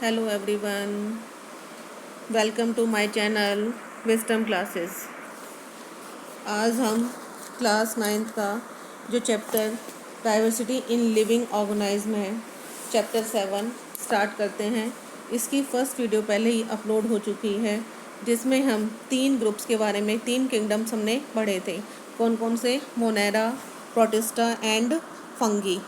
Hello everyone, welcome to my channel wisdom classes. आज हम class 9th का जो chapter diversity in living organism है, चैप्टर 7 स्टार्ट करते हैं। इसकी फर्स्ट वीडियो पहले ही अपलोड हो चुकी है, जिसमें हम 3 ग्रुप्स के बारे में 3 किंगडम्स हमने पढ़े थे। कौन कौन से? Monera, protista and fungi.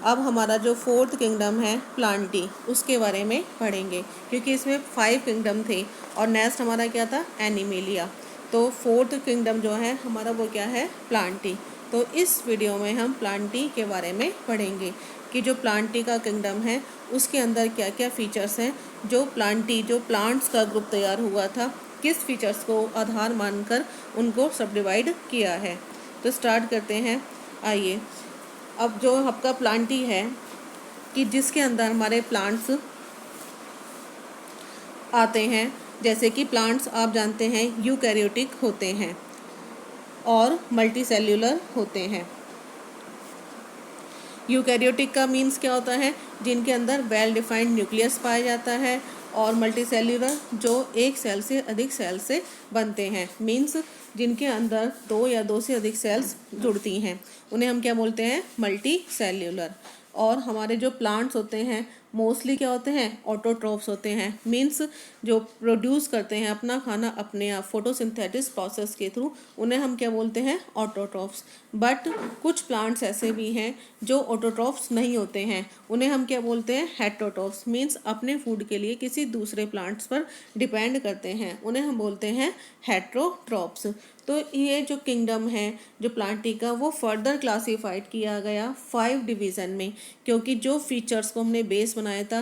अब हमारा जो 4th किंगडम है प्लांटी, उसके बारे में पढ़ेंगे, क्योंकि इसमें 5 किंगडम थे और नेक्स्ट हमारा क्या था? एनिमेलिया। तो 4th किंगडम जो है हमारा वो क्या है? प्लांटी। तो इस वीडियो में हम प्लांटी के बारे में पढ़ेंगे कि जो प्लांटी का किंगडम है उसके अंदर क्या क्या फीचर्स हैं। जो प्लांट्स का ग्रुप तैयार हुआ था, किस फीचर्स को आधार मानकर उनको सब डिवाइड किया है। तो स्टार्ट करते हैं। आइए, अब जो आपका प्लांटी है कि जिसके अंदर हमारे प्लांट्स आते हैं, जैसे कि प्लांट्स आप जानते हैं यूकैरियोटिक होते हैं और मल्टीसेल्यूलर होते हैं। यूकैरियोटिक का मीन्स क्या होता है? जिनके अंदर वेल डिफाइंड न्यूक्लियस पाया जाता है, और मल्टीसेल्यूलर जो एक सेल से अधिक सेल से बनते हैं, मीन्स जिनके अंदर 2 या 2 से अधिक सेल्स जुड़ती हैं, उन्हें हम क्या बोलते हैं? Multi cellular. और हमारे जो प्लांट्स होते हैं मोस्टली क्या होते हैं? ऑटोट्रॉफ्स होते हैं, मीन्स जो प्रोड्यूस करते हैं अपना खाना अपने आप फोटोसिंथेसिस प्रोसेस के थ्रू, उन्हें हम क्या बोलते हैं? ऑटोट्रॉफ्स। बट कुछ प्लांट्स ऐसे भी हैं जो ऑटोट्रॉफ्स नहीं होते हैं, उन्हें हम क्या बोलते हैं? हेटेरोट्रॉफ्स। मीन्स अपने फूड के लिए किसी दूसरे प्लांट्स पर डिपेंड करते हैं, उन्हें हम बोलते हैं हेटेरोट्रॉफ्स। तो ये जो किंगडम है जो प्लांटी का, वो फर्दर क्लासीफाइड किया गया 5 डिवीज़न में, क्योंकि जो फीचर्स को हमने बेस बनाया था,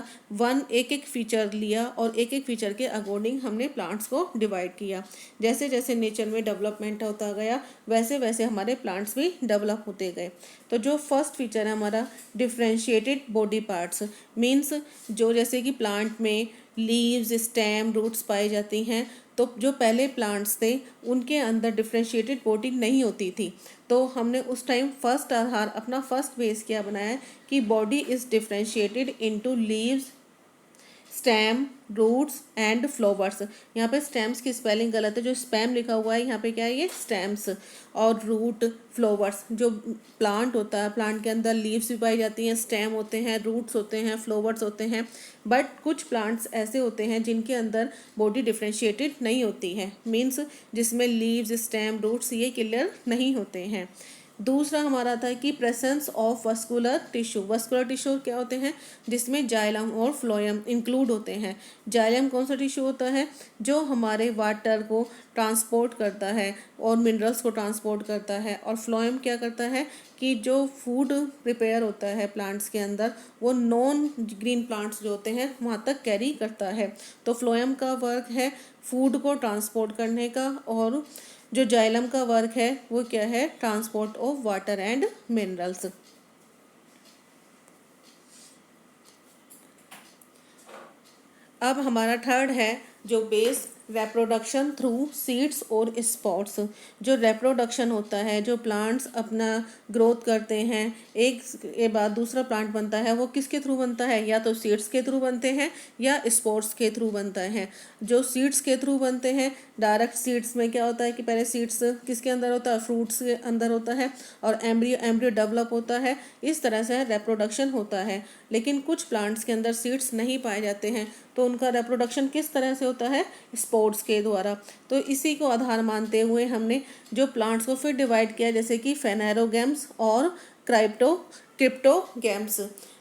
एक एक फीचर लिया और एक एक फीचर के अकॉर्डिंग हमने प्लांट्स को डिवाइड किया। जैसे जैसे नेचर में डेवलपमेंट होता गया, वैसे वैसे हमारे प्लांट्स भी डेवलप होते गए। तो जो फर्स्ट फीचर है हमारा डिफ्रेंशिएटेड बॉडी पार्ट्स, मीन्स जो जैसे कि प्लांट में लीव्स, स्टेम, रूट्स पाई जाती हैं, तो जो पहले प्लांट्स थे उनके अंदर डिफ्रेंशिएटेड बॉडी नहीं होती थी। तो हमने उस टाइम अपना फर्स्ट बेस क्या बनाया कि body is differentiated into leaves, stem, roots and flowers. यहाँ पे स्टेम्स की स्पेलिंग गलत है, जो स्पैम लिखा हुआ है यहाँ पे क्या है? ये स्टेम्स। और रूट, फ्लावर्स। जो प्लांट होता है, प्लांट के अंदर लीव्स भी पाई जाती हैं, स्टेम होते हैं, रूट्स होते हैं, फ्लावर्स होते हैं। बट कुछ प्लांट्स ऐसे होते हैं जिनके अंदर बॉडी डिफ्रेंशिएटेड नहीं होती है, मीन्स जिसमें लीव्स, स्टेम, रूट्स ये क्लियर नहीं होते हैं। दूसरा हमारा था कि presence of vascular tissue. Vascular tissue क्या होते हैं? जिसमें जाइलम और फ्लोएम इंक्लूड होते हैं। जाइलम कौन सा टिश्यू होता है? जो हमारे वाटर को ट्रांसपोर्ट करता है और मिनरल्स को ट्रांसपोर्ट करता है। और फ्लोएम क्या करता है कि जो फूड प्रिपेयर होता है प्लांट्स के अंदर, वो नॉन ग्रीन प्लांट्स जो होते हैं वहाँ तक कैरी करता है। तो फ्लोएम का वर्क है फूड को ट्रांसपोर्ट करने का, और जो जाइलम का वर्क है वो क्या है? Transport of water and minerals. अब हमारा थर्ड है जो बेस रेप्रोडक्शन थ्रू सीड्स और स्पॉट्स। जो रेप्रोडक्शन होता है, जो प्लांट्स अपना ग्रोथ करते हैं, एक के बाद दूसरा प्लांट बनता है, वो किसके थ्रू बनता है? या तो सीड्स के थ्रू बनते हैं या स्पॉट्स के थ्रू बनता है। जो सीड्स के थ्रू बनते हैं, डायरेक्ट सीड्स में क्या होता है कि पहले सीड्स किसके अंदर होता है? फ्रूट्स के अंदर होता है, और एम्ब्रियो डेवलप होता है। इस तरह से रेप्रोडक्शन होता है। लेकिन कुछ प्लांट्स के अंदर सीड्स नहीं पाए जाते हैं, तो उनका रेप्रोडक्शन किस तरह से होता है? स्पोर्ट्स के द्वारा। तो इसी को आधार मानते हुए हमने जो प्लांट्स को फिर डिवाइड किया, जैसे कि फेनेरोगैम्स और क्रिप्टोगैम्स।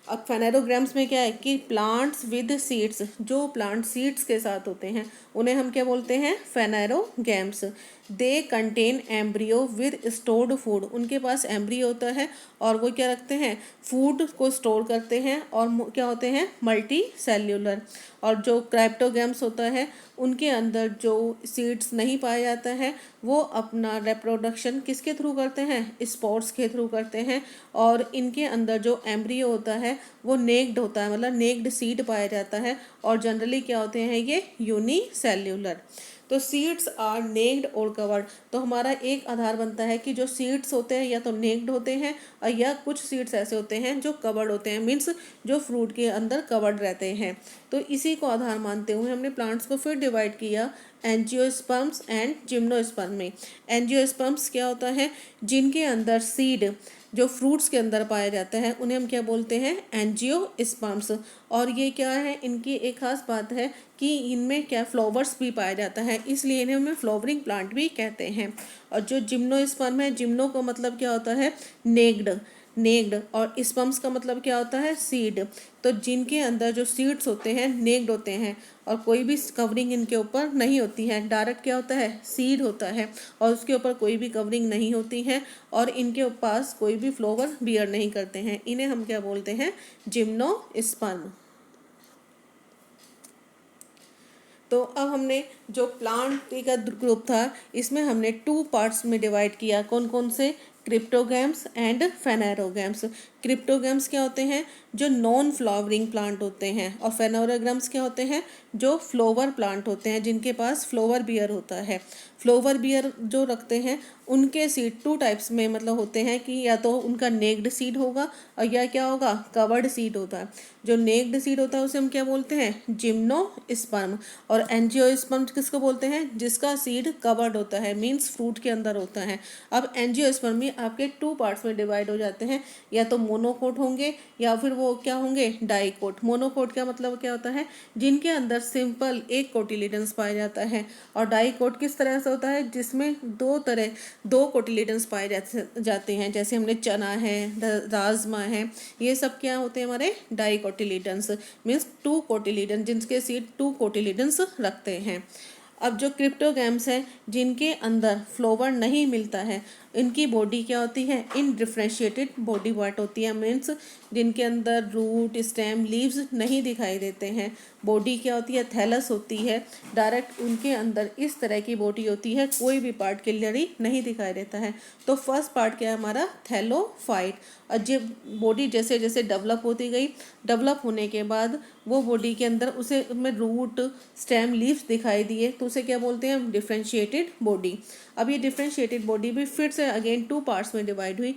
अब फेनेरोगैम्स में क्या है कि प्लांट्स विद सीड्स, जो प्लांट सीड्स के साथ होते हैं उन्हें हम क्या बोलते हैं? Phanerogams. They contain embryo with stored food. उनके पास एम्ब्रियो होता है और वो क्या रखते हैं? फूड को स्टोर करते हैं, और क्या होते हैं? Multi cellular. और जो क्रिप्टोगैम्स होता है उनके अंदर जो सीड्स नहीं पाया जाता है, वो अपना रिप्रोडक्शन किसके थ्रू करते हैं? स्पोर्ट्स के थ्रू करते हैं। और इनके अंदर जो एम्ब्रियो होता है वो नेक्ड होता है, मतलब नेक्ड सीड पाया जाता है, और जनरली क्या होते हैं? ये यूनिसेल्यूलर। तो सीड्स आर नेक्ड और कवर्ड। तो हमारा एक आधार बनता है कि जो सीड्स होते हैं या तो नेक्ड होते हैं और या कुछ सीड्स ऐसे होते हैं जो कवर्ड होते हैं, मीन्स जो फ्रूट के अंदर कवर्ड रहते हैं। तो इसी को आधार मानते हुए हमने प्लांट्स को फिर डिवाइड किया एंजियोस्पर्म्स एंड जिम्नोस्पर्म में। एंजियोस्पर्म्स क्या होता है, जिनके अंदर सीड जो फ्रूट्स के अंदर पाया जाता है उन्हें हम क्या बोलते हैं, एंजियोस्पर्म्स। और ये क्या है, इनकी एक खास बात है कि इनमें क्या फ्लावर्स भी पाया जाता है, इसलिए इन्हें हमें फ्लावरिंग प्लांट भी कहते हैं। और जो जिम्नोस्पर्म है, जिम्नो का मतलब क्या होता है, नेक्ड, नेक्ड, और स्पर्म्स का मतलब क्या होता है, सीड। तो जिनके अंदर जो सीड्स होते हैं नेक्ड होते हैं और कोई भी कवरिंग इनके ऊपर नहीं होती है, डायरेक्ट क्या होता है, सीड होता है और उसके ऊपर कोई भी कवरिंग नहीं होती है और इनके पास कोई भी फ्लावर बियर नहीं करते हैं, इन्हें हम क्या बोलते हैं, जिम्नोस्पर्म। तो अब हमने जो प्लांट का ग्रुप था इसमें हमने 2 पार्ट्स में डिवाइड किया, कौन कौन से, क्रिप्टोगैम्स एंड फेनेरोगैम्स। क्रिप्टोगैम्स क्या होते हैं, जो नॉन फ्लावरिंग प्लांट होते हैं, और फेनेरोगैम्स क्या होते हैं, जो फ्लावर प्लांट होते हैं जिनके पास फ्लावर बियर होता है। फ्लावर बियर जो रखते हैं उनके सीड 2 टाइप्स में मतलब होते हैं कि या तो उनका नेक्ड सीड होगा और या क्या होगा, कवर्ड सीड होता है। जो नेक्ड सीड होता है उसे हम क्या बोलते हैं, जिम्नोस्पर्म। और एंजियोस्पर्म किसको बोलते हैं, जिसका सीड कवर्ड होता है, मीन्स फ्रूट के अंदर होता है। अब एंजियोस्पर्म में आपके 2 पार्ट्स में डिवाइड हो जाते हैं, या तो मोनोकोट होंगे या फिर वो क्या होंगे, डाइकोट। मोनोकोट का मतलब क्या होता है, जिनके अंदर सिंपल एक कोटिलीडन्स पाया जाता है, और डाइकोट किस तरह से होता है, जिसमें दो कोटिलीडन्स पाए जाते हैं, जैसे हमने चना है, राजमा है, ये सब क्या होते हैं हमारे डाइकोटिलीडन्स, मीन्स 2 कोटिलीडन, जिनके सीड 2 कोटिलीडन्स रखते हैं। अब जो क्रिप्टोगैम्स हैं जिनके अंदर फ्लावर नहीं मिलता है, इनकी बॉडी क्या होती है, इनडिफरेंशिएटेड बॉडी पार्ट होती है, मीन्स जिनके अंदर रूट, स्टेम, लीव्स नहीं दिखाई देते हैं। बॉडी क्या होती है, थैलस होती है, डायरेक्ट उनके अंदर इस तरह की बॉडी होती है, कोई भी पार्ट क्लियरली नहीं दिखाई देता है। तो फर्स्ट पार्ट क्या है हमारा, थैलोफाइट। और जब बॉडी जैसे जैसे डेवलप होती गई, डेवलप होने के बाद वो बॉडी के अंदर उसे में रूट, स्टेम, लीव्स दिखाई दिए तो उसे क्या बोलते हैं, डिफरेंशिएटेड बॉडी। अब ये डिफरेंशिएटेड बॉडी भी फिर से अगेन 2 पार्ट्स में डिवाइड हुई,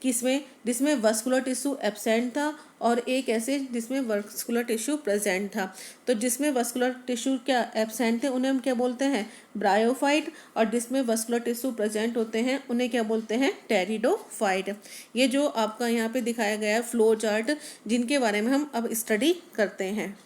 किसमें, जिसमें वस्कुलर टिश्यू एब्सेंट था और एक ऐसे जिसमें वस्कुलर टिश्यू प्रेजेंट था। तो जिसमें वस्कुलर टिश्यू क्या एब्सेंट थे उन्हें हम क्या बोलते हैं, ब्रायोफाइट, और जिसमें वस्कुलर टिश्यू प्रेजेंट होते हैं उन्हें क्या बोलते हैं, टेरिडोफाइट। ये जो आपका यहाँ पे दिखाया गया है फ्लो चार्ट, जिनके बारे में हम अब स्टडी करते हैं।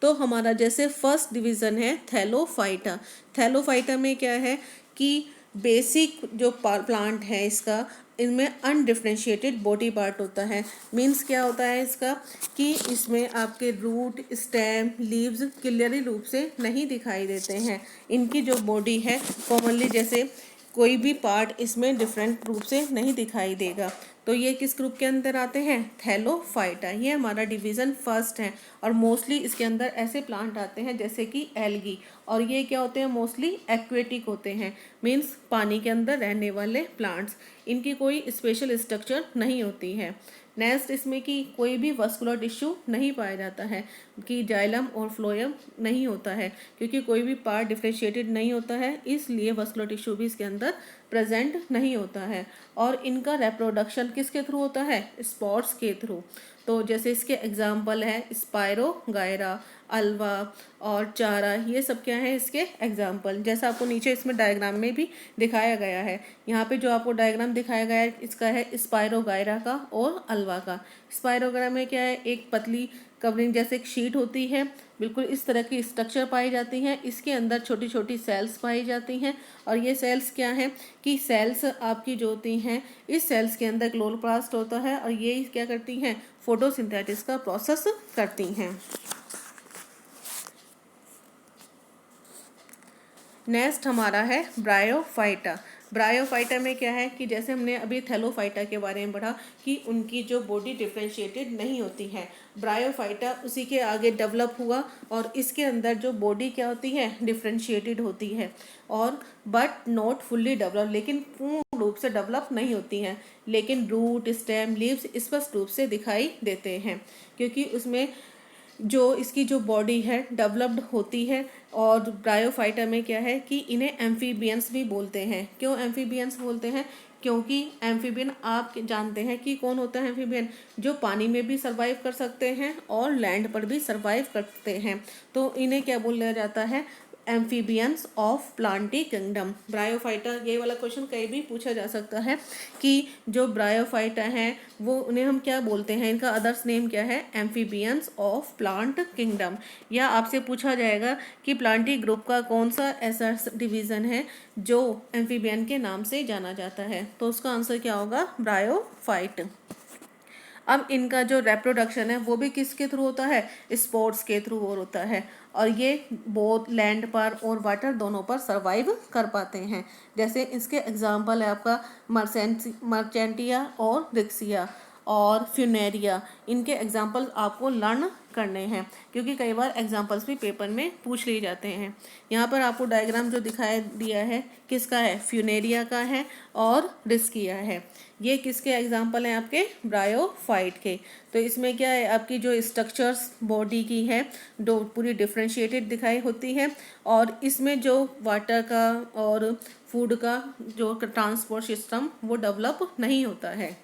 तो हमारा जैसे फर्स्ट डिवीज़न है थैलोफाइटा। थैलोफाइटा में क्या है कि बेसिक जो प्लांट है इसका, इनमें अनडिफरेंशिएटेड बॉडी पार्ट होता है। मीन्स क्या होता है इसका, कि इसमें आपके रूट, स्टेम, लीव्स क्लियरली रूप से नहीं दिखाई देते हैं। इनकी जो बॉडी है कॉमनली जैसे कोई भी पार्ट इसमें डिफरेंट रूप से नहीं दिखाई देगा। तो ये किस ग्रुप के अंदर आते हैं, थैलोफाइटा। ये हमारा डिवीज़न फर्स्ट है और मोस्टली इसके अंदर ऐसे प्लांट आते हैं जैसे कि एल्गी, और ये क्या होते हैं, मोस्टली एक्वेटिक होते हैं, मीन्स पानी के अंदर रहने वाले प्लांट्स। इनकी कोई स्पेशल स्ट्रक्चर नहीं होती है। नेक्स्ट इसमें कि कोई भी वस्कुलर टिश्यू नहीं पाया जाता है, कि जाइलम और फ्लोएम नहीं होता है, क्योंकि कोई भी पार्ट डिफरेंशिएटेड नहीं होता है, इसलिए वस्कुलर टिश्यू भी इसके अंदर प्रेजेंट नहीं होता है। और इनका रिप्रोडक्शन किसके थ्रू होता है, स्पॉर्स के थ्रू। तो जैसे इसके एग्जाम्पल है स्पायरोगायरा, अल्वा और चारा, ये सब क्या है इसके एग्जाम्पल। जैसा आपको नीचे इसमें डायग्राम में भी दिखाया गया है, यहाँ पे जो आपको डायग्राम दिखाया गया है इसका है स्पायरोगायरा का और अल्वा का। स्पायरोगायरा में क्या है, एक पतली कवरिंग जैसे एक शीट होती है, बिल्कुल इस तरह की स्ट्रक्चर पाई जाती है, इसके अंदर छोटी छोटी सेल्स पाई जाती हैं। और ये सेल्स क्या हैं, कि सेल्स आपकी जो होती हैं, इस सेल्स के अंदर क्लोरोप्लास्ट होता है और ये क्या करती हैं, फोटोसिंथेसिस का प्रोसेस करती हैं। नेक्स्ट हमारा है ब्रायोफाइटा। ब्रायोफाइटा में क्या है कि जैसे हमने अभी थैलोफाइटा के बारे में पढ़ा कि उनकी जो बॉडी डिफरेंशिएटेड नहीं होती है, ब्रायोफाइटा उसी के आगे डेवलप हुआ और इसके अंदर जो बॉडी क्या होती है, डिफरेंशिएटेड होती है, और बट नॉट फुल्ली डेवलप, लेकिन पूर्ण रूप से डेवलप नहीं होती हैं, लेकिन रूट, स्टेम, लीव्स स्पष्ट रूप से दिखाई देते हैं, क्योंकि उसमें जो इसकी जो बॉडी है डेवलप्ड होती है। और ब्रायोफाइटा में क्या है कि इन्हें एम्फीबियंस भी बोलते हैं। क्यों एम्फीबियंस बोलते हैं? क्योंकि एम्फीबियन आप जानते हैं कि कौन होता है एम्फीबियन, जो पानी में भी सर्वाइव कर सकते हैं और लैंड पर भी सर्वाइव करते हैं। तो इन्हें क्या बोला जाता है? Amphibians of Plantae kingdom. Bryophyta, ये वाला क्वेश्चन कहीं भी पूछा जा सकता है कि जो ब्रायोफाइटा हैं वो उन्हें हम क्या बोलते हैं, इनका अदर्स नेम क्या है? Amphibians of plant kingdom. या आपसे पूछा जाएगा कि प्लांटी ग्रुप का कौन सा ऐसा डिवीज़न है जो एम्फीबियन के नाम से जाना जाता है, तो उसका आंसर क्या होगा? ब्रायोफाइट। अब इनका जो रेप्रोडक्शन है वो भी किसके थ्रू होता है? स्पोर्ट्स के थ्रू और होता है। और ये बोथ लैंड पर और वाटर दोनों पर सर्वाइव कर पाते हैं। जैसे इसके एग्जांपल है आपका मर्चेंटिया और रिक्सिया और फ्यूनेरिया। इनके एग्जांपल आपको लर्न करने हैं क्योंकि कई बार एग्जांपल्स भी पेपर में पूछ लिए जाते हैं। यहाँ पर आपको डायग्राम जो दिखाया दिया है किसका है? फ्यूनेरिया का है और रिस्किया है। ये किसके एग्जांपल हैं? आपके ब्रायोफाइट के। तो इसमें क्या है, आपकी जो स्ट्रक्चर्स बॉडी की है जो पूरी डिफ्रेंशिएटेड दिखाई होती है, और इसमें जो वाटर का और फूड का जो ट्रांसपोर्ट सिस्टम वो डेवलप नहीं होता है।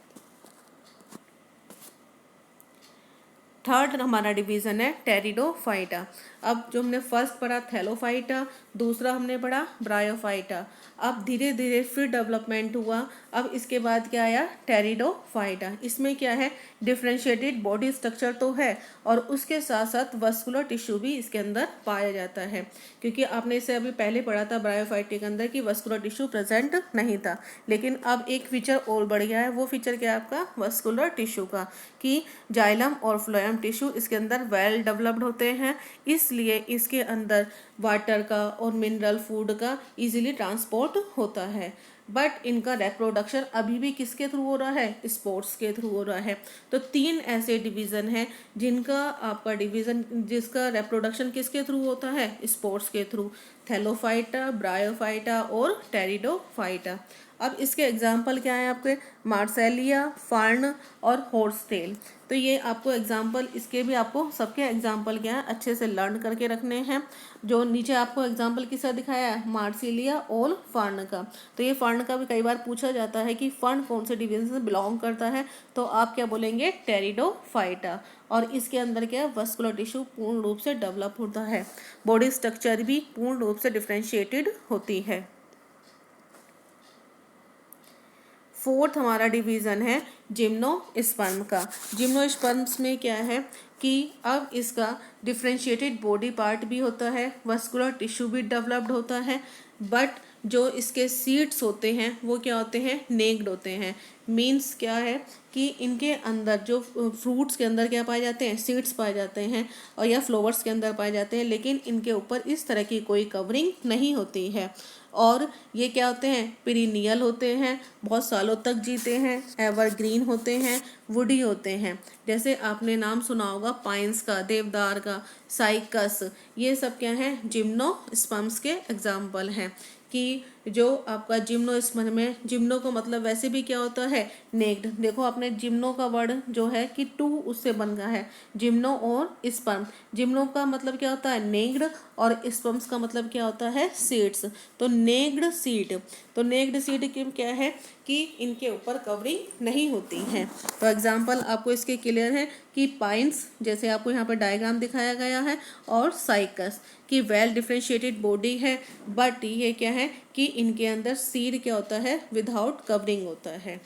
थर्ड हमारा डिवीज़न है टेरिडोफाइटा। अब जो हमने फर्स्ट पढ़ा थैलोफाइटा, दूसरा हमने पढ़ा ब्रायोफाइटा। अब धीरे धीरे फिर डेवलपमेंट हुआ। अब इसके बाद क्या आया? टेरिडोफाइटा। इसमें क्या है? डिफ्रेंशिएटेड बॉडी स्ट्रक्चर तो है और उसके साथ साथ वस्कुलर टिश्यू भी इसके अंदर पाया जाता है, क्योंकि आपने इसे अभी पहले पढ़ा था ब्रायोफाइटा के अंदर कि वस्कुलर टिश्यू प्रेजेंट नहीं था। लेकिन अब एक फीचर और बढ़ गया है। वो फीचर क्या है आपका? वस्कुलर टिश्यू का, कि जाइलम और फ्लोएम टिश्यू इसके अंदर वेल डेवलप्ड होते हैं, इसलिए इसके अंदर वाटर का और मिनरल फूड का इजीली ट्रांसपोर्ट होता है। बट इनका रिप्रोडक्शन अभी भी किसके थ्रू हो रहा है? स्पोर्ट्स के थ्रू हो रहा है। तो 3 ऐसे डिवीज़न हैं जिनका आपका डिवीज़न जिसका रिप्रोडक्शन किसके थ्रू होता है? स्पोर्ट्स के थ्रू। थैलोफाइटा, ब्रायोफाइटा और टेरिडोफाइटा। अब इसके एग्जाम्पल क्या है आपके? मार्सेलिया, फर्न और हॉर्सटेल। तो ये आपको एग्जाम्पल, इसके भी आपको सबके एग्जाम्पल क्या है अच्छे से लर्न करके रखने हैं। जो नीचे आपको एग्जाम्पल किसका दिखाया है? मार्सिलिया और फर्न का। तो ये फर्न का भी कई बार पूछा जाता है कि फर्न कौन से डिवीजन से बिलोंग करता है, तो आप क्या बोलेंगे? टेरिडोफाइटा। और इसके अंदर क्या है? वस्कुलर टिश्यू पूर्ण रूप से डेवलप होता है, बॉडी स्ट्रक्चर भी पूर्ण रूप से डिफ्रेंशिएटेड होती है। फोर्थ हमारा डिवीज़न है जिम्नोस्पर्म का। जिम्नोस्पर्म्स में क्या है कि अब इसका डिफ्रेंशिएटेड बॉडी पार्ट भी होता है, वस्कुलर टिश्यू भी डेवलप्ड होता है, बट जो इसके सीड्स होते हैं वो क्या होते हैं? नेक्ड होते हैं। मीन्स क्या है कि इनके अंदर जो फ्रूट्स के अंदर क्या पाए जाते हैं? सीड्स पाए जाते हैं, और या फ्लावर्स के अंदर पाए जाते हैं, लेकिन इनके ऊपर इस तरह की कोई कवरिंग नहीं होती है। और ये क्या होते हैं? पेरिनियल होते हैं, बहुत सालों तक जीते हैं, एवरग्रीन होते हैं, वुडी होते हैं। जैसे आपने नाम सुना होगा पाइन्स का, देवदार का, साइकस, ये सब क्या है? जिम्नोस्पर्म्स के एग्जाम्पल हैं। कि जो आपका जिम्नोस्पर्म में, जिम्नो को मतलब वैसे भी क्या होता है? नेक्ड। देखो आपने जिम्नो का वर्ड जो है कि 2 उससे बन गया है, जिम्नो और स्पर्म। जिम्नो का मतलब क्या होता है? नेक्ड, और स्पर्म्स का मतलब क्या होता है? सीड्स। तो नेक्ड सीड, तो नेक्ड सीड की क्या है कि इनके ऊपर कवरिंग नहीं होती है। तो एग्जाम्पल आपको इसके क्लियर है कि पाइन्स, जैसे आपको यहाँ पर डायग्राम दिखाया गया है, और साइकस की वेल डिफ्रेंशिएटेड बॉडी है, बट ये क्या है कि इनके अंदर सीड क्या होता है? विदाउट कवरिंग होता है।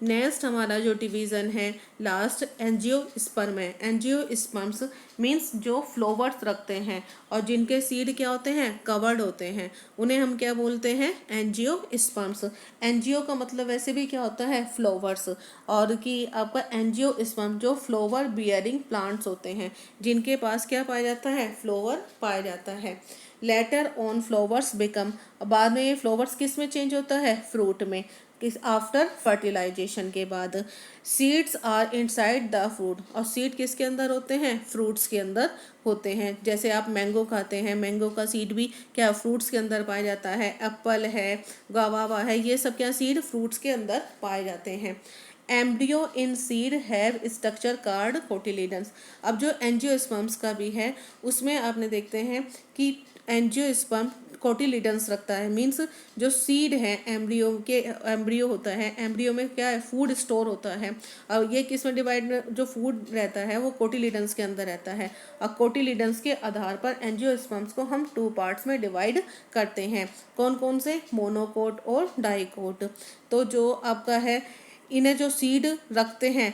नेक्स्ट हमारा जो डिवीज़न है लास्ट एंजियोस्पर्म है। एंजियोस्पर्म्स मीन्स जो फ्लावर्स रखते हैं और जिनके सीड क्या होते हैं? कवर्ड होते हैं, उन्हें हम क्या बोलते हैं? एंजियोस्पर्म्स। एंजियो का मतलब वैसे भी क्या होता है? फ्लावर्स। और कि आपका एंजियोस्पर्म जो फ्लावर बियरिंग प्लांट्स होते हैं, जिनके पास क्या पाया जाता है? फ्लावर पाया जाता है। लेटर ऑन फ्लावर्स बिकम, बाद में ये फ्लावर्स किस में चेंज होता है? फ्रूट में। किस? आफ्टर फर्टिलाइजेशन के बाद। Seeds are inside the fruit, और सीड किसके अंदर होते हैं? फ्रूट्स के अंदर होते हैं। जैसे आप मैंगो खाते हैं, मैंगो का सीड भी क्या फ्रूट्स के अंदर पाया जाता है। एप्पल है, गुआवा है, ये सब क्या सीड फ्रूट्स के अंदर पाए जाते हैं। Embryo in seed have structure called cotyledons. अब जो एंजियोस्पर्म्स का भी है उसमें आपने देखते हैं कि एंजियोस्पर्म कोटिलीडन्स रखता है, मीन्स जो सीड है एम्ब्रियो होता है, एम्ब्रियो में क्या है, फूड स्टोर होता है। और ये किस में डिवाइड, जो फूड रहता है वो कोटिलीडन्स के अंदर रहता है। और कोटिलीडन्स के आधार पर एंजियोस्पर्म्स को हम 2 पार्ट्स में डिवाइड करते हैं। कौन कौन से, मोनोकोट और डाइकोट। तो जो आपका है, इन्हें जो सीड रखते हैं,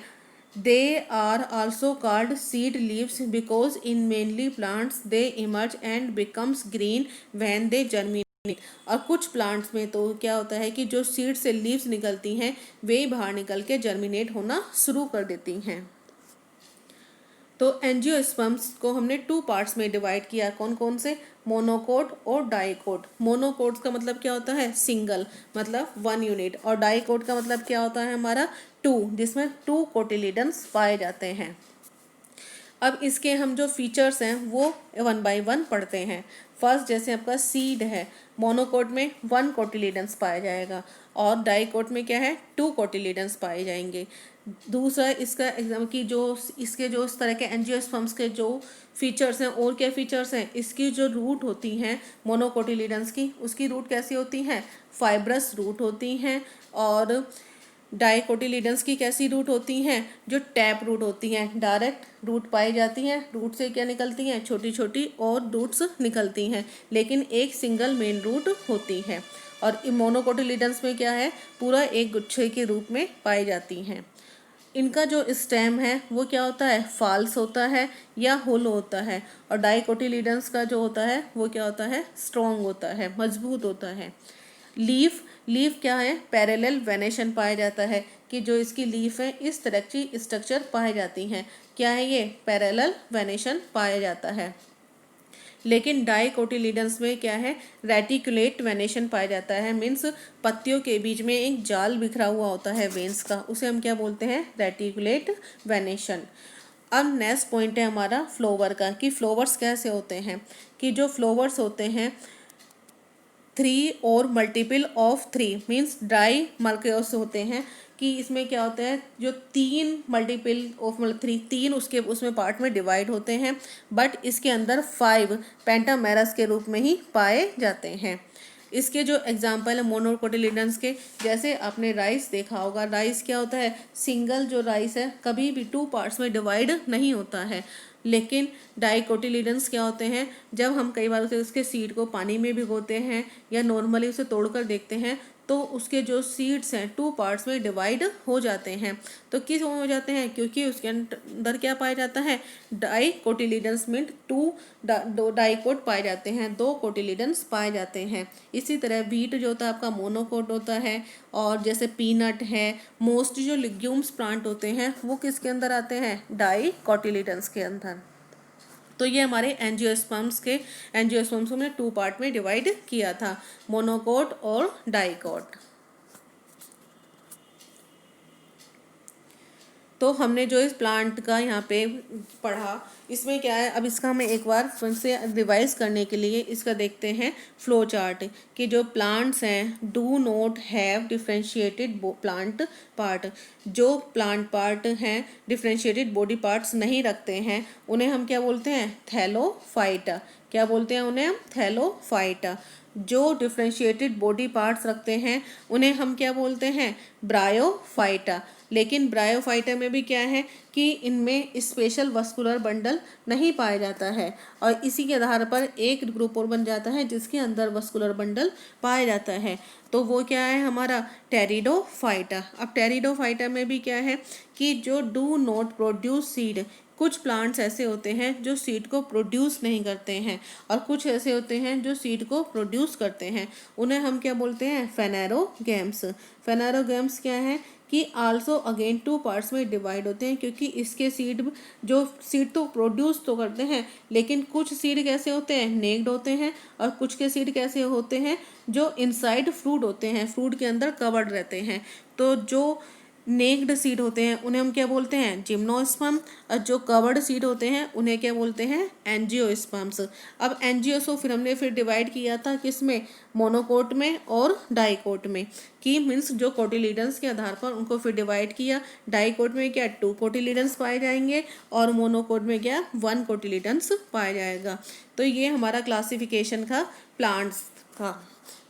they are also called seed leaves because in mainly plants they emerge and becomes green when they germinate। और कुछ प्लांट्स में तो क्या होता है कि जो सीड से लीव्स निकलती हैं वे बाहर निकल के जर्मिनेट होना शुरू कर देती हैं। तो एंजियोस्पर्म्स को हमने 2 पार्ट्स में डिवाइड किया, कौन कौन से, मोनोकोट और डाइकोट। मोनोकोट का मतलब क्या होता है, सिंगल, मतलब 1 यूनिट। और डाइकोट का मतलब क्या होता है हमारा, 2, जिसमें 2 कोटिलीडन्स पाए जाते हैं। अब इसके हम जो फीचर्स हैं वो 1 बाय 1 पढ़ते हैं। फर्स्ट, जैसे आपका सीड है, मोनोकोट में 1 कोटिलीडन्स पाया जाएगा और डाइकोट में क्या है, 2 कोटिलीडन्स पाए जाएंगे। दूसरा इसका एग्जाम की जो इसके जो इस तरह के एंजियोस्पर्म्स के जो फीचर्स हैं, और क्या फीचर्स हैं, इसकी जो रूट होती हैं मोनोकोटिलीडन्स की, उसकी रूट कैसी होती हैं, फाइब्रस रूट होती हैं। और डाइकोटिलीडन्स की कैसी रूट होती हैं, जो टैप रूट होती हैं, डायरेक्ट रूट पाई जाती हैं। रूट से क्या निकलती हैं, छोटी छोटी और रूट्स निकलती हैं, लेकिन एक सिंगल मेन रूट होती है। और मोनोकोटिलीडन्स में क्या है, पूरा एक गुच्छे के रूप में पाई जाती हैं। इनका जो स्टेम है वो क्या होता है, फाल्स होता है या होलो होता है। और डाइकोटिलीडन्स का जो होता है वो क्या होता है, स्ट्रॉन्ग होता है, मजबूत होता है। लीफ क्या है, पैरेलल वेनेशन पाया जाता है, कि जो इसकी लीफ है इस तरह की स्ट्रक्चर पाई जाती हैं। क्या है ये, पैरेलल वेनेशन पाया जाता है। लेकिन डाइकोटिलीडन्स में क्या है, रेटिकुलेट वेनेशन पाया जाता है, मीन्स पत्तियों के बीच में एक जाल बिखरा हुआ होता है वेन्स का, उसे हम क्या बोलते हैं, रेटिकुलेट वेनेशन। अब नेक्स्ट पॉइंट है हमारा फ्लोवर का, कि फ्लोवर्स कैसे होते हैं, कि जो फ्लोवर्स होते हैं 3 और मल्टीपल ऑफ 3 मीन्स डाई मल्क्यूल्स होते हैं, कि इसमें क्या होता है, जो 3 मल्टीपल ऑफ मतलब 3 उसमें पार्ट में डिवाइड होते हैं, बट इसके अंदर 5 पेंटामेरस के रूप में ही पाए जाते हैं। इसके जो एग्जाम्पल है मोनोकोटिलीडन्स के, जैसे आपने राइस देखा होगा, राइस क्या होता है, सिंगल जो राइस है कभी भी 2 पार्ट्स में डिवाइड नहीं होता है। लेकिन डाइकोटिलीडन्स क्या होते हैं, जब हम कई बार उसके सीड को पानी में भिगोते हैं या नॉर्मली उसे तोड़कर देखते हैं, तो उसके जो सीड्स हैं 2 पार्ट्स में डिवाइड हो जाते हैं। तो किस हो जाते हैं, क्योंकि उसके अंदर क्या पाया जाता है, डाइकोटिलीडन्स मीन 2 डाइकोट पाए जाते हैं, 2 कोटिलीडन्स पाए जाते हैं। इसी तरह व्हीट जो होता है आपका मोनोकोट होता है, और जैसे पीनट है, मोस्ट जो लिग्यूम्स प्लांट होते हैं वो किसके अंदर आते हैं, डाइकोटिलीडन्स के अंदर। तो ये हमारे एंजियोस्पर्म्स को हमने 2 पार्ट में डिवाइड किया था, मोनोकोट और डाइकोट। तो हमने जो इस प्लांट का यहाँ पे पढ़ा, इसमें क्या है, अब इसका हमें एक बार फिर से रिवाइज करने के लिए इसका देखते हैं फ्लो चार्ट, कि जो प्लांट्स हैं do not have differentiated plant part. जो प्लांट पार्ट हैं डिफ्रेंशिएटेड बॉडी पार्ट्स नहीं रखते हैं, उन्हें हम क्या बोलते हैं, थैलोफाइटा। क्या बोलते हैं उन्हें हम, थैलोफाइटा। जो डिफ्रेंशिएटेड बॉडी पार्ट्स रखते हैं उन्हें हम क्या बोलते हैं, ब्रायोफाइटा। लेकिन ब्रायोफाइटा में भी क्या है कि इनमें स्पेशल वस्कुलर बंडल नहीं पाया जाता है, और इसी के आधार पर एक ग्रुप और बन जाता है जिसके अंदर वस्कुलर बंडल पाया जाता है। तो वो क्या है हमारा, टेरिडोफाइटा। अब टेरिडोफाइटा में भी क्या है कि जो डू नॉट प्रोड्यूस सीड, कुछ प्लांट्स ऐसे होते हैं जो सीड को प्रोड्यूस नहीं करते हैं, और कुछ ऐसे होते हैं जो सीड को प्रोड्यूस करते हैं, उन्हें हम क्या बोलते हैं, फेनेरोगैम्स। फेनेरोगैम्स क्या है कि आल्सो अगेन 2 पार्ट्स में डिवाइड होते हैं, क्योंकि इसके सीड तो प्रोड्यूस तो करते हैं, लेकिन कुछ सीड कैसे होते हैं, नेक्ड होते हैं, और कुछ के सीड कैसे होते हैं, जो इनसाइड फ्रूट होते हैं, फ्रूट के अंदर कवर्ड रहते हैं। तो जो नेक्ड सीड होते हैं उन्हें हम क्या बोलते हैं, जिम्नोस्पर्म। और जो कवर्ड सीड होते हैं उन्हें क्या बोलते हैं, एंजियोस्पर्म्स। अब एंजियोस फिर हमने डिवाइड किया था किसमें, मोनोकोट में और डाइकोट में, कि मीन्स जो कोटिलीडन्स के आधार पर उनको फिर डिवाइड किया। डाइकोट में क्या 2 कोटिलीडन्स पाए जाएंगे और मोनोकोट में क्या 1 कोटिलीडन्स पाया जाएगा। तो ये हमारा क्लासिफिकेशन का प्लांट्स था।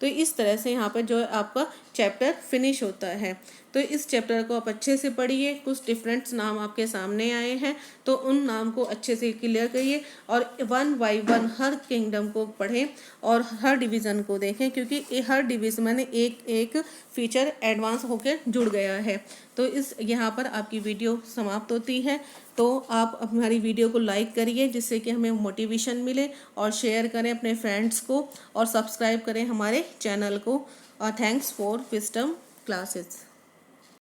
तो इस तरह से यहाँ पर जो आपका चैप्टर फिनिश होता है। तो इस चैप्टर को आप अच्छे से पढ़िए। कुछ डिफरेंट नाम आपके सामने आए हैं तो उन नाम को अच्छे से क्लियर करिए और 1 बाय 1 हर किंगडम को पढ़ें और हर डिवीज़न को देखें, क्योंकि हर डिवीज़न में एक एक फीचर एडवांस होकर जुड़ गया है। तो इस यहाँ पर आपकी वीडियो समाप्त होती है। तो आप हमारी वीडियो को लाइक करिए जिससे कि हमें मोटिवेशन मिले, और शेयर करें अपने फ्रेंड्स को और सब्सक्राइब करें हमारे चैनल को। और थैंक्स फॉर विजडम क्लासेस।